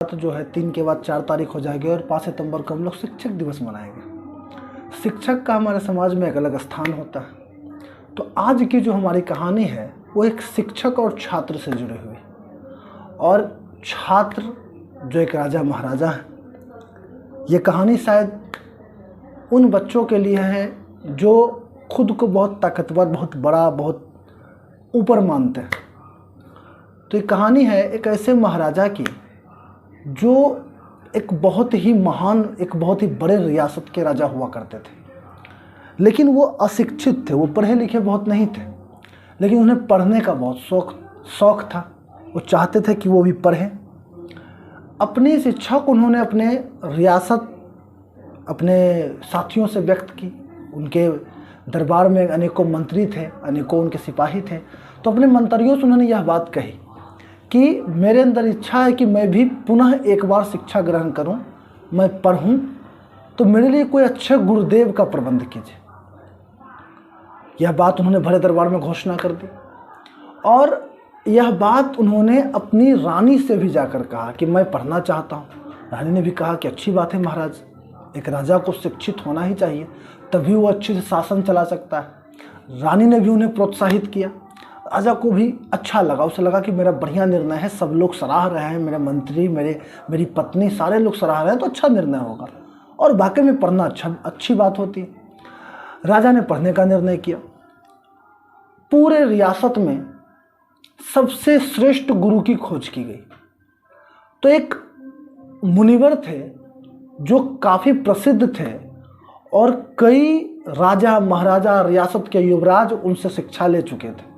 तो जो है 3 के बाद 4 तारीख हो जाएगी और 5 सितंबर को हम लोग शिक्षक दिवस मनाएंगे। शिक्षक का हमारे समाज में एक अलग स्थान होता है। तो आज की जो हमारी कहानी है वो एक शिक्षक और छात्र से जुड़ी हुई, और छात्र जो एक राजा महाराजा है। ये कहानी शायद उन बच्चों के लिए है जो खुद को बहुत ताकतवर, बहुत बड़ा, बहुत ऊपर मानते हैं। तो ये कहानी है एक ऐसे महाराजा की जो एक बहुत ही महान, एक बहुत ही बड़े रियासत के राजा हुआ करते थे। लेकिन वो अशिक्षित थे, वो पढ़े लिखे बहुत नहीं थे, लेकिन उन्हें पढ़ने का बहुत शौक़ था। वो चाहते थे कि वो भी पढ़ें। अपनी इस इच्छा को उन्होंने अपने रियासत, अपने साथियों से व्यक्त की। उनके दरबार में अनेकों मंत्री थे, अनेकों उनके सिपाही थे। तो अपने मंत्रियों से उन्होंने यह बात कही कि मेरे अंदर इच्छा है कि मैं भी पुनः एक बार शिक्षा ग्रहण करूं, मैं पढ़ूं, तो मेरे लिए कोई अच्छे गुरुदेव का प्रबंध कीजिए। यह बात उन्होंने भरे दरबार में घोषणा कर दी, और यह बात उन्होंने अपनी रानी से भी जाकर कहा कि मैं पढ़ना चाहता हूं। रानी ने भी कहा कि अच्छी बात है महाराज, एक राजा को शिक्षित होना ही चाहिए, तभी वो अच्छे से शासन चला सकता है। रानी ने भी उन्हें प्रोत्साहित किया। राजा को भी अच्छा लगा, उसे लगा कि मेरा बढ़िया निर्णय है, सब लोग सराह रहे हैं, मेरे मंत्री, मेरी पत्नी, सारे लोग सराह रहे हैं, तो अच्छा निर्णय होगा। और वाकई में पढ़ना अच्छी बात होती है। राजा ने पढ़ने का निर्णय किया। पूरे रियासत में सबसे श्रेष्ठ गुरु की खोज की गई। तो एक मुनिवर थे जो काफ़ी प्रसिद्ध थे, और कई राजा महाराजा, रियासत के युवराज उनसे शिक्षा ले चुके थे।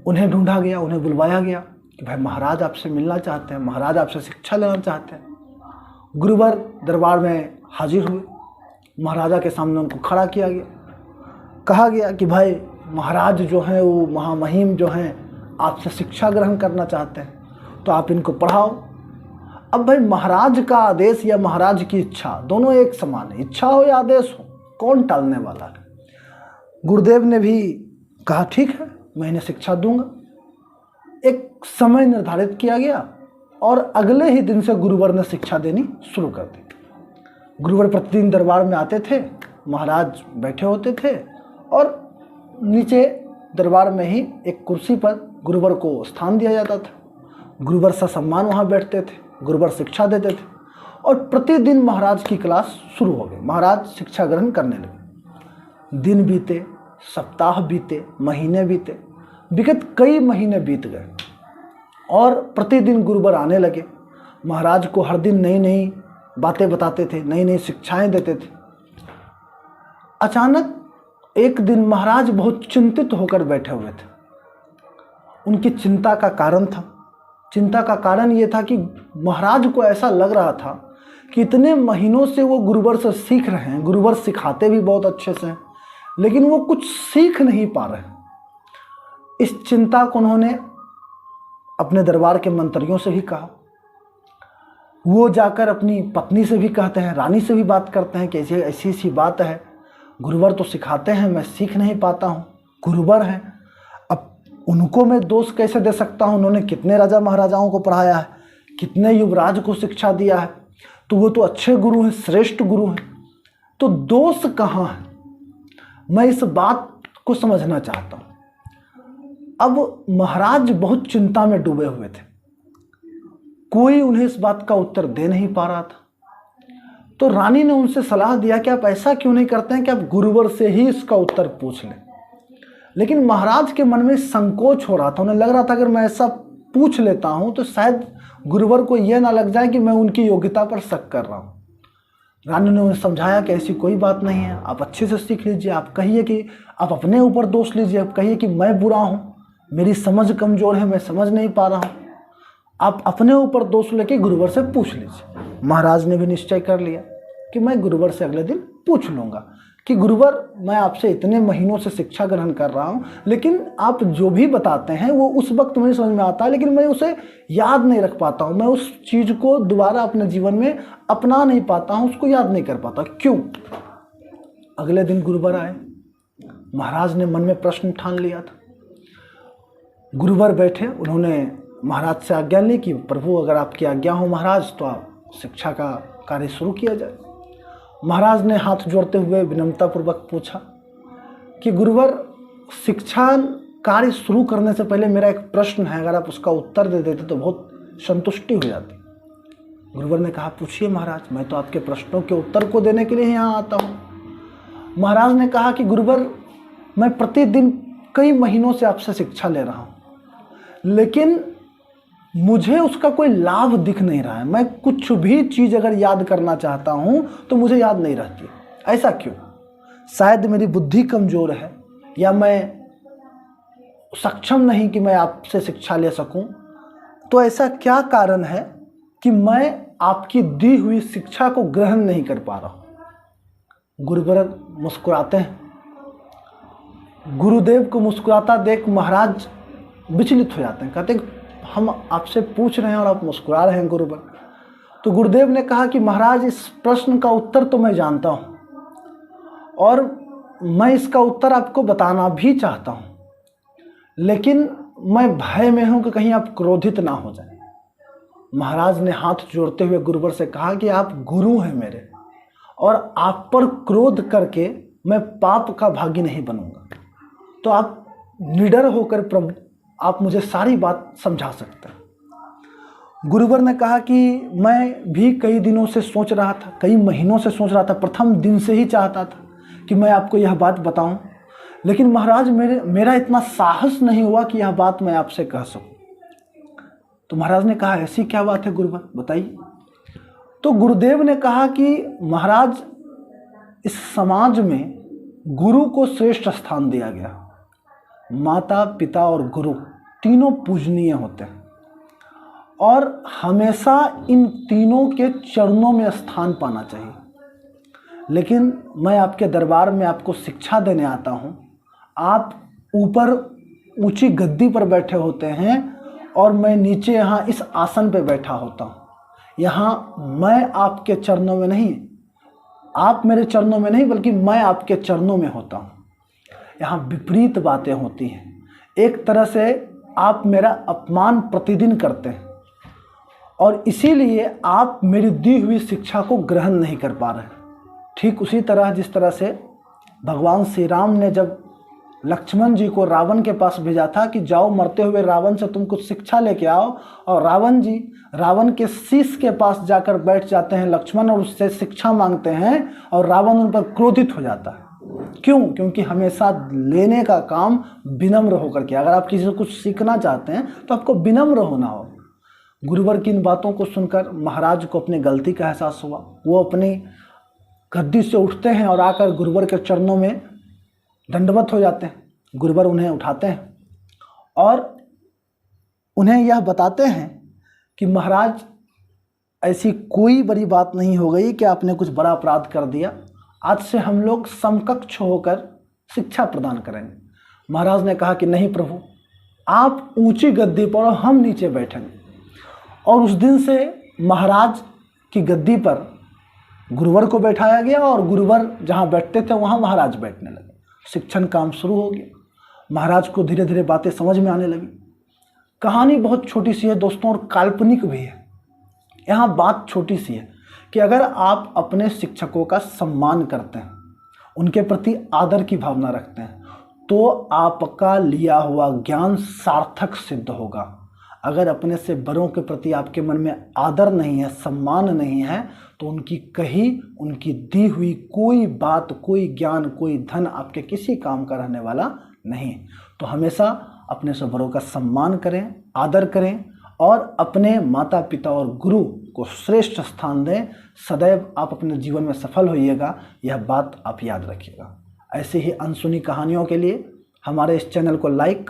उन्हें ढूंढा गया, उन्हें बुलवाया गया कि भाई महाराज आपसे मिलना चाहते हैं, महाराज आपसे शिक्षा लेना चाहते हैं। गुरुवर दरबार में हाजिर हुए। महाराजा के सामने उनको खड़ा किया गया। कहा गया कि भाई महाराज जो हैं वो महामहिम जो हैं आपसे शिक्षा ग्रहण करना चाहते हैं, तो आप इनको पढ़ाओ। अब भाई महाराज का आदेश या महाराज की इच्छा दोनों एक समान है। इच्छा हो या आदेश हो, कौन टालने वाला है। गुरुदेव ने भी कहा ठीक है, मैं इन्हें शिक्षा दूंगा। एक समय निर्धारित किया गया, और अगले ही दिन से गुरुवर ने शिक्षा देनी शुरू कर दी। गुरुवर प्रतिदिन दरबार में आते थे, महाराज बैठे होते थे, और नीचे दरबार में ही एक कुर्सी पर गुरुवर को स्थान दिया जाता था। गुरुवर ससम्मान वहाँ बैठते थे, गुरुवर शिक्षा देते थे, और प्रतिदिन महाराज की क्लास शुरू हो गई। महाराज शिक्षा ग्रहण करने लगे। दिन बीते, सप्ताह बीते, महीने बीते, विगत कई महीने बीत गए, और प्रतिदिन गुरुवर आने लगे। महाराज को हर दिन नई नई बातें बताते थे, नई नई शिक्षाएं देते थे। अचानक एक दिन महाराज बहुत चिंतित होकर बैठे हुए थे। उनकी चिंता का कारण था, चिंता का कारण ये था कि महाराज को ऐसा लग रहा था कि इतने महीनों से वो गुरुवर से सीख रहे हैं, गुरुवर सिखाते भी बहुत अच्छे से हैं, लेकिन वो कुछ सीख नहीं पा रहे हैं। इस चिंता को उन्होंने अपने दरबार के मंत्रियों से भी कहा। वो जाकर अपनी पत्नी से भी कहते हैं, रानी से भी बात करते हैं कि ऐसी ऐसी बात है, गुरुवर तो सिखाते हैं, मैं सीख नहीं पाता हूँ। गुरुवर हैं, अब उनको मैं दोष कैसे दे सकता हूँ। उन्होंने कितने राजा महाराजाओं को पढ़ाया है, कितने युवराज को शिक्षा दिया है, तो वो तो अच्छे गुरु हैं, श्रेष्ठ गुरु हैं, तो दोष कहाँ है। मैं इस बात को समझना चाहता हूँ। अब महाराज बहुत चिंता में डूबे हुए थे। कोई उन्हें इस बात का उत्तर दे नहीं पा रहा था। तो रानी ने उनसे सलाह दिया कि आप ऐसा क्यों नहीं करते हैं कि आप गुरुवर से ही इसका उत्तर पूछ लें। लेकिन महाराज के मन में संकोच हो रहा था। उन्हें लग रहा था अगर मैं ऐसा पूछ लेता हूं तो शायद गुरुवर को यह ना लग जाए कि मैं उनकी योग्यता पर शक कर रहा हूं। रानी ने उन्हें समझाया कि ऐसी कोई बात नहीं है, आप अच्छे से सीख लीजिए। आप कहिए कि आप अपने ऊपर दोष लीजिए, आप कहिए कि मैं बुरा हूं, मेरी समझ कमज़ोर है, मैं समझ नहीं पा रहा हूं। आप अपने ऊपर दोष लेके गुरुवर से पूछ लीजिए। महाराज ने भी निश्चय कर लिया कि मैं गुरुवर से अगले दिन पूछ लूँगा कि गुरुवर, मैं आपसे इतने महीनों से शिक्षा ग्रहण कर रहा हूँ, लेकिन आप जो भी बताते हैं वो उस वक्त मुझे समझ में आता है, लेकिन मैं उसे याद नहीं रख पाता हूँ। मैं उस चीज़ को दोबारा अपने जीवन में अपना नहीं पाता हूँ, उसको याद नहीं कर पाता। क्यों? अगले दिन गुरुवर आए। महाराज ने मन में प्रश्न ठान लिया था। गुरुवर बैठे, उन्होंने महाराज से आज्ञा ली कि प्रभु अगर आपकी आज्ञा हो महाराज तो आप शिक्षा का कार्य शुरू किया जाए। महाराज ने हाथ जोड़ते हुए विनम्रतापूर्वक पूछा कि गुरुवर, शिक्षा कार्य शुरू करने से पहले मेरा एक प्रश्न है, अगर आप उसका उत्तर दे देते तो बहुत संतुष्टि हो जाती। गुरुवर ने कहा, पूछिए महाराज, मैं तो आपके प्रश्नों के उत्तर को देने के लिए यहाँ आता हूँ। महाराज ने कहा कि गुरुवर, मैं प्रतिदिन कई महीनों से आपसे शिक्षा ले रहा हूँ, लेकिन मुझे उसका कोई लाभ दिख नहीं रहा है। मैं कुछ भी चीज़ अगर याद करना चाहता हूँ तो मुझे याद नहीं रहती। ऐसा क्यों? शायद मेरी बुद्धि कमज़ोर है या मैं सक्षम नहीं कि मैं आपसे शिक्षा ले सकूं। तो ऐसा क्या कारण है कि मैं आपकी दी हुई शिक्षा को ग्रहण नहीं कर पा रहा हूं? गुरुवर मुस्कुराते हैं। गुरुदेव को मुस्कुराता देख महाराज विचलित हो जाते हैं, कहते हैं हम आपसे पूछ रहे हैं और आप मुस्कुरा रहे हैं गुरुवर। तो गुरुदेव ने कहा कि महाराज, इस प्रश्न का उत्तर तो मैं जानता हूं और मैं इसका उत्तर आपको बताना भी चाहता हूं, लेकिन मैं भय में हूं कि कहीं आप क्रोधित ना हो जाएं। महाराज ने हाथ जोड़ते हुए गुरुवर से कहा कि आप गुरु हैं मेरे, और आप पर क्रोध करके मैं पाप का भागी नहीं बनूंगा। तो आप निडर होकर प्रभु आप मुझे सारी बात समझा सकते हैं। गुरुवर ने कहा कि मैं भी कई दिनों से सोच रहा था, कई महीनों से सोच रहा था, प्रथम दिन से ही चाहता था कि मैं आपको यह बात बताऊं, लेकिन महाराज मेरा इतना साहस नहीं हुआ कि यह बात मैं आपसे कह सकूं। तो महाराज ने कहा, ऐसी क्या बात है गुरुवर, बताइए। तो गुरुदेव ने कहा कि महाराज, इस समाज में गुरु को श्रेष्ठ स्थान दिया गया। माता पिता और गुरु तीनों पूजनीय होते हैं और हमेशा इन तीनों के चरणों में स्थान पाना चाहिए। लेकिन मैं आपके दरबार में आपको शिक्षा देने आता हूँ। आप ऊपर ऊंची गद्दी पर बैठे होते हैं और मैं नीचे यहाँ इस आसन पे बैठा होता हूँ। यहाँ मैं आपके चरणों में नहीं, आप मेरे चरणों में नहीं, बल्कि मैं आपके चरणों में होता हूँ। यहाँ विपरीत बातें होती हैं। एक तरह से आप मेरा अपमान प्रतिदिन करते हैं और इसीलिए आप मेरी दी हुई शिक्षा को ग्रहण नहीं कर पा रहे। ठीक उसी तरह जिस तरह से भगवान श्री राम ने जब लक्ष्मण जी को रावण के पास भेजा था कि जाओ मरते हुए रावण से तुम कुछ शिक्षा लेके आओ, और रावण जी रावण के शीश के पास जाकर बैठ जाते हैं लक्ष्मण और उससे शिक्षा मांगते हैं, और रावण उन पर क्रोधित हो जाता है। क्यों? क्योंकि हमेशा लेने का काम विनम्र होकर के। अगर आप किसी से कुछ सीखना चाहते हैं तो आपको विनम्र होना हो। गुरुवर की इन बातों को सुनकर महाराज को अपनी गलती का एहसास हुआ। वो अपनी गद्दी से उठते हैं और आकर गुरुवर के चरणों में दंडवत हो जाते हैं। गुरुवर उन्हें उठाते हैं और उन्हें यह बताते हैं कि महाराज, ऐसी कोई बड़ी बात नहीं हो गई कि आपने कुछ बड़ा अपराध कर दिया। आज से हम लोग समकक्ष होकर शिक्षा प्रदान करेंगे। महाराज ने कहा कि नहीं प्रभु, आप ऊंची गद्दी पर और हम नीचे बैठेंगे। और उस दिन से महाराज की गद्दी पर गुरुवर को बैठाया गया और गुरुवर जहाँ बैठते थे वहाँ महाराज बैठने लगे। शिक्षण काम शुरू हो गया। महाराज को धीरे धीरे बातें समझ में आने लगी। कहानी बहुत छोटी सी है दोस्तों, और काल्पनिक भी है। यहाँ बात छोटी सी है कि अगर आप अपने शिक्षकों का सम्मान करते हैं, उनके प्रति आदर की भावना रखते हैं, तो आपका लिया हुआ ज्ञान सार्थक सिद्ध होगा। अगर अपने से बड़ों के प्रति आपके मन में आदर नहीं है, सम्मान नहीं है, तो उनकी कही, उनकी दी हुई कोई बात, कोई ज्ञान, कोई धन आपके किसी काम का रहने वाला नहीं। तो हमेशा अपने से बड़ों का सम्मान करें, आदर करें और अपने माता पिता और गुरु को श्रेष्ठ स्थान दें। सदैव आप अपने जीवन में सफल होइएगा, यह बात आप याद रखिएगा। ऐसे ही अनसुनी कहानियों के लिए हमारे इस चैनल को लाइक,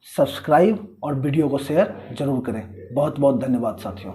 सब्सक्राइब और वीडियो को शेयर जरूर करें। बहुत बहुत धन्यवाद साथियों।